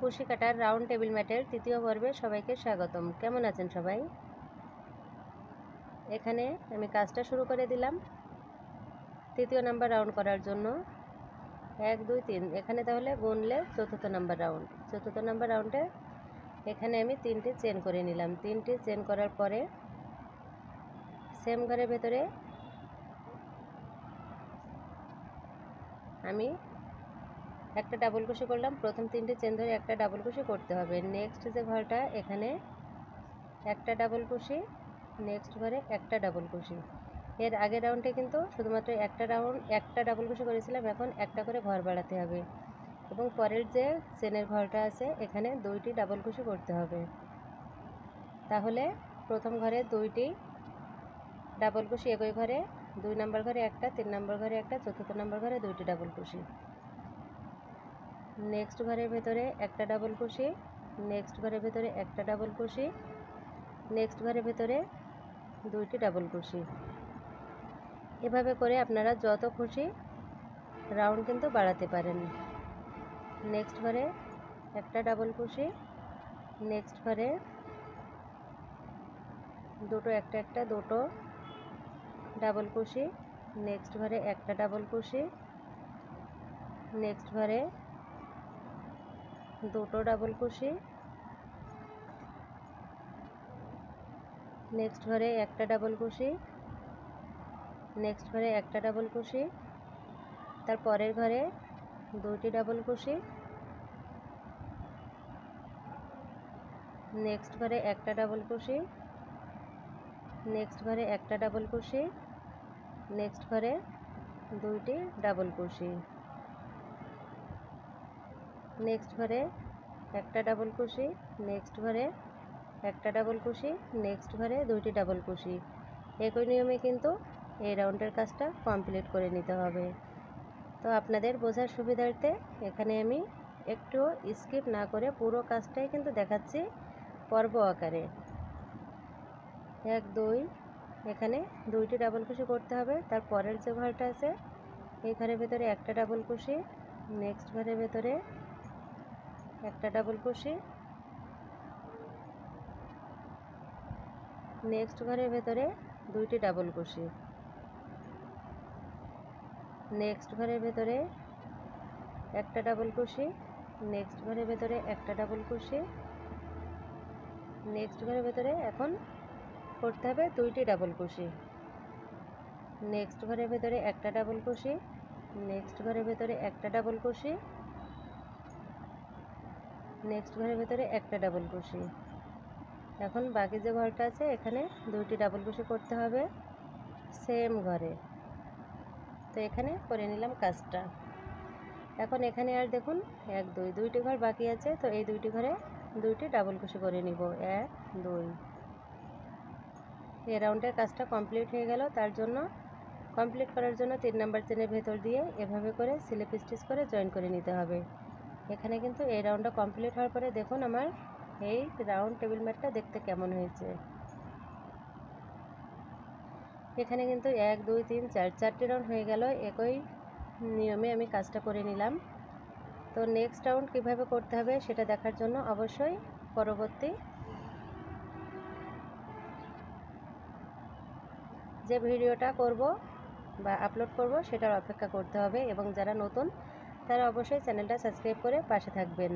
কুশি কাটার round table ম্যাটের তৃতীয় পর্বে সবাইকে স্বাগতম। কেমন আছেন সবাই? এখানে আমি কাজটা শুরু করে দিলাম তৃতীয় নাম্বার রাউন্ড করার জন্য। 1 2 3 এখানে তাহলে গুনলে চতুর্থ নাম্বার রাউন্ড। চতুর্থ নাম্বার রাউন্ডে এখানে আমি 3টি চেন করে নিলাম। 3টি চেন করার পরে সেম ঘরের ভেতরে আমি একটা ডাবল কুশি করলাম। প্রথম 3টি চেন ধরে একটা ডাবল কুশি করতে হবে। নেক্সট যে ঘরটা এখানে একটা ডাবল কুশি, নেক্সট ঘরে একটা ডাবল কুশি। এর আগের রাউন্ডে কিন্তু শুধুমাত্র একটা ডাবল কুশি করেছিলাম, এখন একটা করে ঘর বাড়াতে হবে এবং পরের যে চেনের ঘরটা আছে এখানে 2টি ডাবল কুশি করতে হবে। তাহলে প্রথম ঘরে 2টি ডাবল কুশি, একই ঘরে 2 নম্বর ঘরে একটা, 3 নম্বর ঘরে একটা, চতুর্থ নম্বর ঘরে 2টি ডাবল কুশি। নেক্সট ঘরের ভেতরে একটা ডাবল কুশি, নেক্সট ঘরের ভেতরে একটা ডাবল কুশি, নেক্সট ঘরের ভেতরে 2টি ডাবল কুশি। এভাবে করে আপনারা যত খুশি রাউন্ড কিন্তু বাড়াতে পারেন। নেক্সট ঘরে একটা ডাবল কুশি, নেক্সট ঘরে দুটো একটা দুটো ডাবল কুশি, নেক্সট ঘরে একটা ডাবল কুশি, নেক্সট ঘরে দুটো ডাবল কুশি, নেক্সট ঘরে একটা ডাবল কুশি, নেক্সট ঘরে একটা ডাবল কুশি, তার পরের ঘরে 2টি ডাবল কুশি, নেক্সট ঘরে একটা ডাবল কুশি, নেক্সট ঘরে একটা ডাবল কুশি, নেক্সট ঘরে 2টি ডাবল কুশি, নেক্সট ঘরে একটা ডাবল কুশি, নেক্সট ঘরে একটা ডাবল কুশি, নেক্সট ঘরে 2টি ডাবল কুশি। একই নিয়মে কিন্তু এই রাউন্ডের কাজটা কমপ্লিট করে নিতে হবে। তো আপনাদের বোঝার সুবিধার্থে এখানে আমি একটু স্কিপ না করে পুরো কাজটাই কিন্তু দেখাচ্ছি পর্ব আকারে। 1 2 এখানে 2টি ডাবল কুশি করতে হবে। তার পরের যে ঘরটা আছে এই ঘরের ভেতরে একটা ডাবল কুশি, নেক্সট ঘরের ভেতরে একটা ডাবল কুশি, নেক্সট ঘরের ভেতরে 2টি ডাবল কুশি, নেক্সট ঘরের ভেতরে একটা ডাবল কুশি, নেক্সট ঘরের ভেতরে একটা ডাবল কুশি, নেক্সট ঘরের ভেতরে এখন করতে হবে 2টি ডাবল কুশি, নেক্সট ঘরের ভেতরে একটা ডাবল কুশি, নেক্সট ঘরের ভেতরে একটা ডাবল কুশি, নেক্সট ঘরের ভেতরে একটা ডাবল কুশি। এখন বাকি যে ঘরটা আছে এখানে 2টি ডাবল কুশি করতে হবে সেম ঘরে। তো এখানে করে নিলাম কাজটা। এখন এখানে আর দেখুন 1 2 2টি ঘর বাকি আছে, তো এই 2টি ঘরে 2টি ডাবল কুশি করে নিব। 1 2 এই রাউন্ডের কাজটা কমপ্লিট হয়ে গেল। তার জন্য কমপ্লিট করার জন্য 3 নাম্বার চেনের ভেতর দিয়ে এভাবে করে স্লিপ স্টিচ করে জয়েন করে নিতে হবে। এখানে কিন্তু এই রাউন্ডটা কমপ্লিট হওয়ার পরে দেখুন আমার এই রাউন্ড টেবিল ম্যাটটা দেখতে কেমন হয়েছে। এখানে কিন্তু 1 2 3 4 4টি রাউন্ড হয়ে গেল। একই নিয়মে আমি কাজটা করে নিলাম। তো নেক্সট রাউন্ড কীভাবে করতে হবে সেটা দেখার জন্য অবশ্যই পরবর্তী যে ভিডিওটা করব বা আপলোড করব সেটার অপেক্ষা করতে হবে এবং যারা নতুন তারা অবশ্যই চ্যানেলটা সাবস্ক্রাইব করে পাশে থাকবেন।